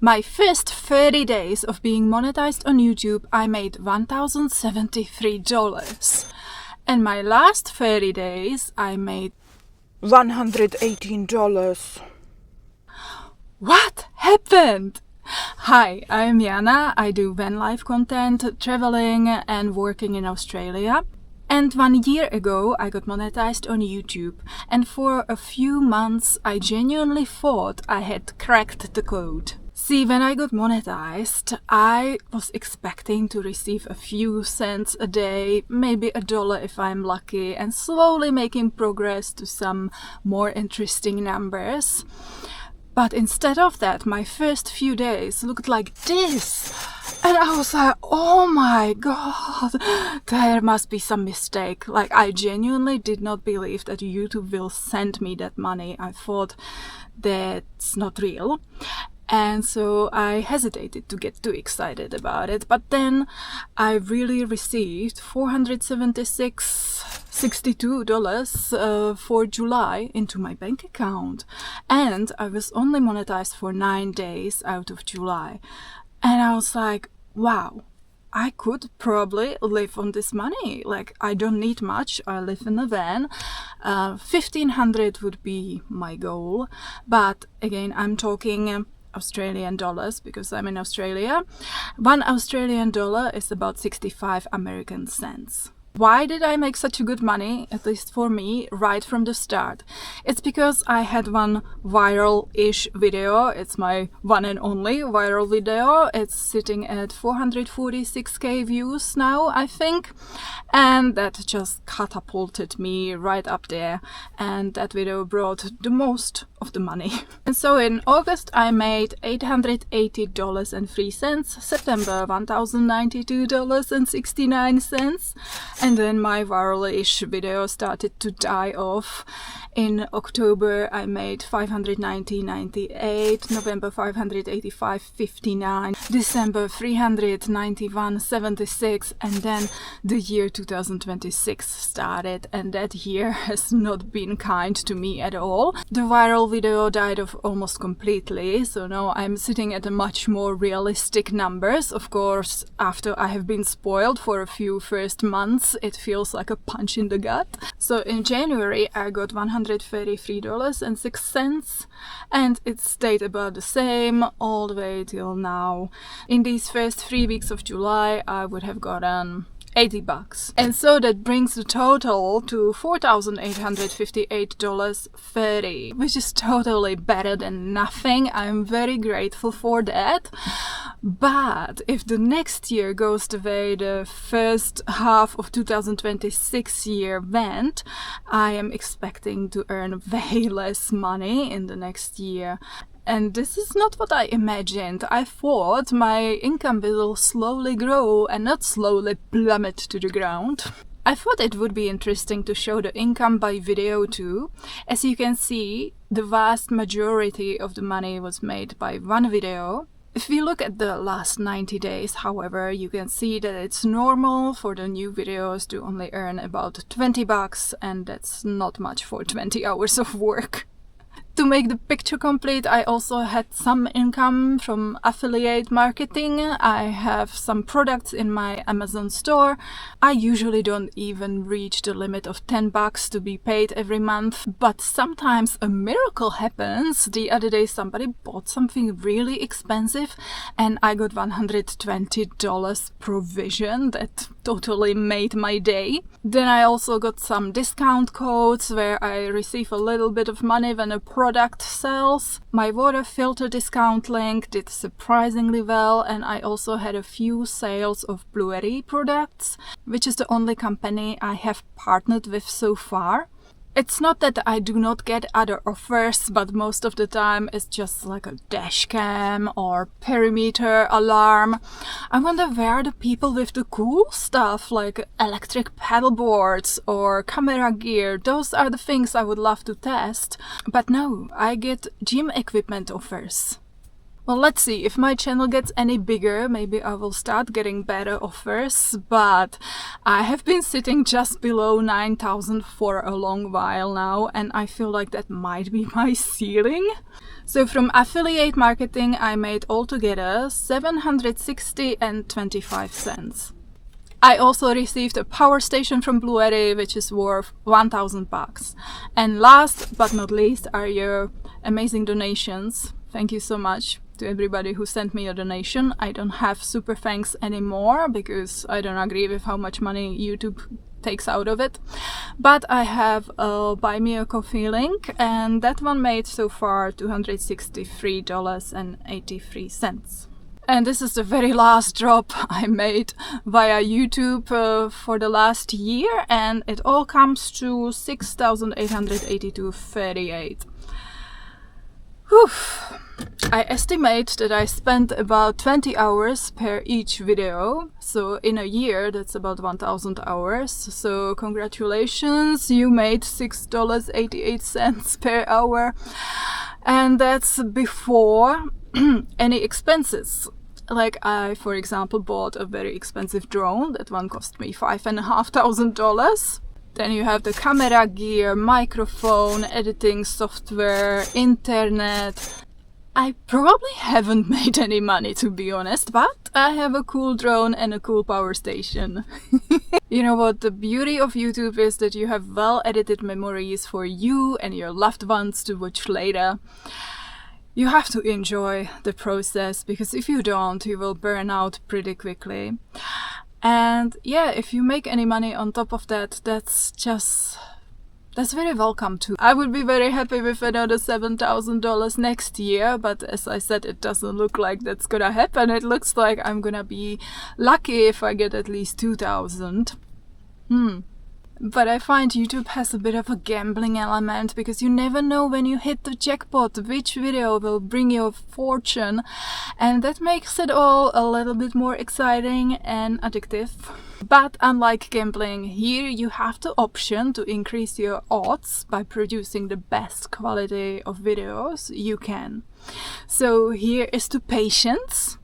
My first 30 days of being monetized on YouTube, I made $1,073. And my last 30 days, I made $118. What happened? Hi, I'm Jana. I do van life content, traveling and working in Australia. And 1 year ago, I got monetized on YouTube. And for a few months, I genuinely thought I had cracked the code. See, when I got monetized, I was expecting to receive a few cents a day, maybe $1 if I'm lucky, and slowly making progress to some more interesting numbers. But instead of that, my first few days looked like this. And I was like, oh my god, there must be some mistake. Like, I genuinely did not believe that YouTube will send me that money. I thought that's not real. And so I hesitated to get too excited about it. But then I really received $462 for July into my bank account. And I was only monetized for 9 days out of July. And I was like, wow, I could probably live on this money. Like, I don't need much. I live in a van. 1,500 would be my goal. But again, I'm talking Australian dollars because I'm in Australia. $1 Australian is about 65 American cents. Why did I make such a good money, at least for me, right from the start? It's because I had one viral-ish video. It's my one and only viral video. It's sitting at 446k views now, I think. And that just catapulted me right up there. And that video brought the most of the money. And so in August I made $880.03, September $1,092.69. And then my viral-ish video started to die off. In October I made $590.98, November $585.59, December $391.76, and then the year 2026 started, and that year has not been kind to me at all. The viral video died off almost completely, so now I'm sitting at a much more realistic numbers. Of course, after I have been spoiled for a few first months, it feels like a punch in the gut. So in January I got $133.06, and it stayed about the same all the way till now. In these first 3 weeks of July I would have gotten $80. And so that brings the total to $4,858.30, which is totally better than nothing. I'm very grateful for that. But if the next year goes the way the first half of 2026 year went, I am expecting to earn way less money in the next year. And this is not what I imagined. I thought my income will slowly grow and not slowly plummet to the ground. I thought it would be interesting to show the income by video too. As you can see, the vast majority of the money was made by one video. If we look at the last 90 days, however, you can see that it's normal for the new videos to only earn about $20, and that's not much for 20 hours of work. To make the picture complete, I also had some income from affiliate marketing. I have some products in my Amazon store. I usually don't even reach the limit of $10 to be paid every month, but sometimes a miracle happens. The other day somebody bought something really expensive and I got $120 provision. That totally made my day. Then I also got some discount codes where I receive a little bit of money when a product sells. My water filter discount link did surprisingly well, and I also had a few sales of Blueberry products, which is the only company I have partnered with so far. It's not that I do not get other offers, but most of the time it's just like a dash cam or perimeter alarm. I wonder where are the people with the cool stuff like electric paddle boards or camera gear. Those are the things I would love to test. But no, I get gym equipment offers. Well, let's see, if my channel gets any bigger, maybe I will start getting better offers, but I have been sitting just below 9,000 for a long while now, and I feel like that might be my ceiling. So from affiliate marketing I made altogether $760.25. I also received a power station from Blueberry, which is worth 1,000 bucks. And last but not least are your amazing donations. Thank you so much to everybody who sent me a donation. I don't have super thanks anymore because I don't agree with how much money YouTube takes out of it. But I have a Buy Me a Coffee link, and that one made so far $263.83. And this is the very last drop I made via YouTube for the last year, and it all comes to $6,882.38. Whew. I estimate that I spent about 20 hours per each video, so in a year that's about 1,000 hours. So congratulations, you made $6.88 per hour, and that's before any expenses. Like I, for example, bought a very expensive drone. That one cost me $5,500. Then you have the camera gear, microphone, editing software, internet. I probably haven't made any money, to be honest, but I have a cool drone and a cool power station. You know what, the beauty of YouTube is that you have well edited memories for you and your loved ones to watch later. You have to enjoy the process, because if you don't, you will burn out pretty quickly. And yeah, if you make any money on top of that, that's very welcome too. I would be very happy with another $7,000 next year, but as I said, it doesn't look like that's gonna happen. It looks like I'm gonna be lucky if I get at least 2,000. But I find YouTube has a bit of a gambling element, because you never know when you hit the jackpot which video will bring you a fortune, and that makes it all a little bit more exciting and addictive. But unlike gambling, here you have the option to increase your odds by producing the best quality of videos you can. So here is to patience.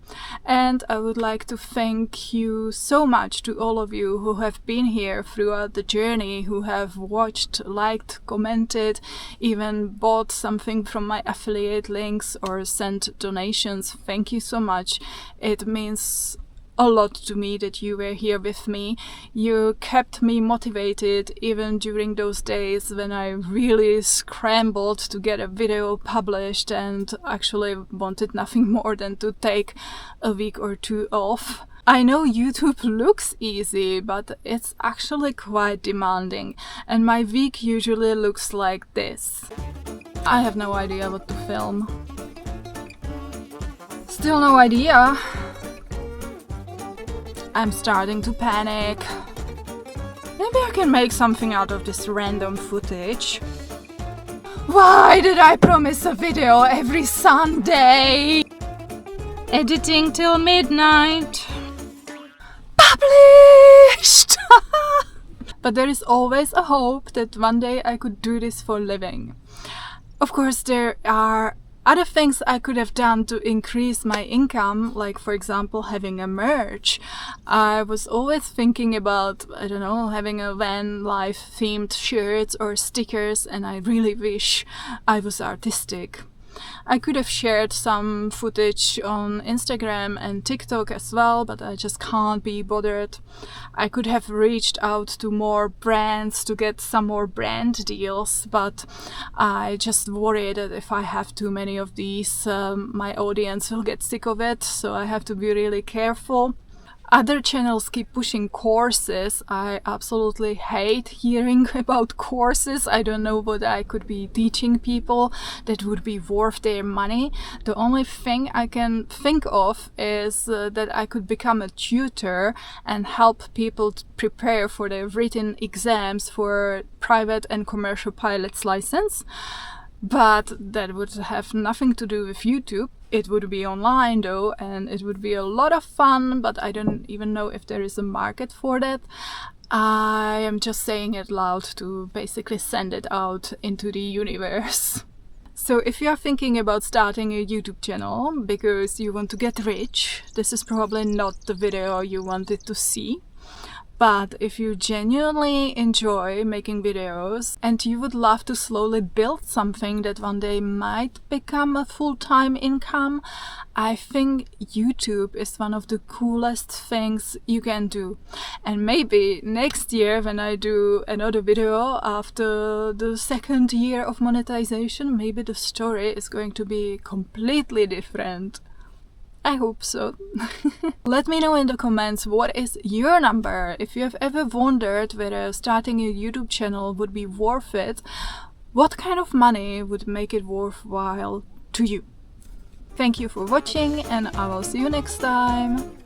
And I would like to thank you so much to all of you who have been here throughout the journey, who have watched, liked, commented, even bought something from my affiliate links or sent donations. Thank you so much. It means a lot to me that you were here with me. You kept me motivated even during those days when I really scrambled to get a video published and actually wanted nothing more than to take a week or two off. I know YouTube looks easy, but it's actually quite demanding, and my week usually looks like this. I have no idea what to film. Still no idea. I'm starting to panic. Maybe I can make something out of this random footage. Why did I promise a video every Sunday? Editing till midnight. Published! But there is always a hope that one day I could do this for a living. Of course, there are other things I could have done to increase my income, like for example having a merch. I was always thinking about, I don't know, having a van life themed shirts or stickers, and I really wish I was artistic. I could have shared some footage on Instagram and TikTok as well, but I just can't be bothered. I could have reached out to more brands to get some more brand deals, but I just worry that if I have too many of these, my audience will get sick of it, so I have to be really careful. Other channels keep pushing courses. I absolutely hate hearing about courses. I don't know what I could be teaching people that would be worth their money. The only thing I can think of is that I could become a tutor and help people to prepare for their written exams for private and commercial pilot's license. But that would have nothing to do with YouTube. It would be online though, and it would be a lot of fun, but I don't even know if there is a market for that. I am just saying it loud to basically send it out into the universe. So if you are thinking about starting a YouTube channel because you want to get rich, this is probably not the video you wanted to see. But if you genuinely enjoy making videos and you would love to slowly build something that one day might become a full-time income, I think YouTube is one of the coolest things you can do. And maybe next year when I do another video after the second year of monetization, maybe the story is going to be completely different. I hope so. Let me know in the comments what is your number. If you have ever wondered whether starting a YouTube channel would be worth it, what kind of money would make it worthwhile to you? Thank you for watching and I will see you next time.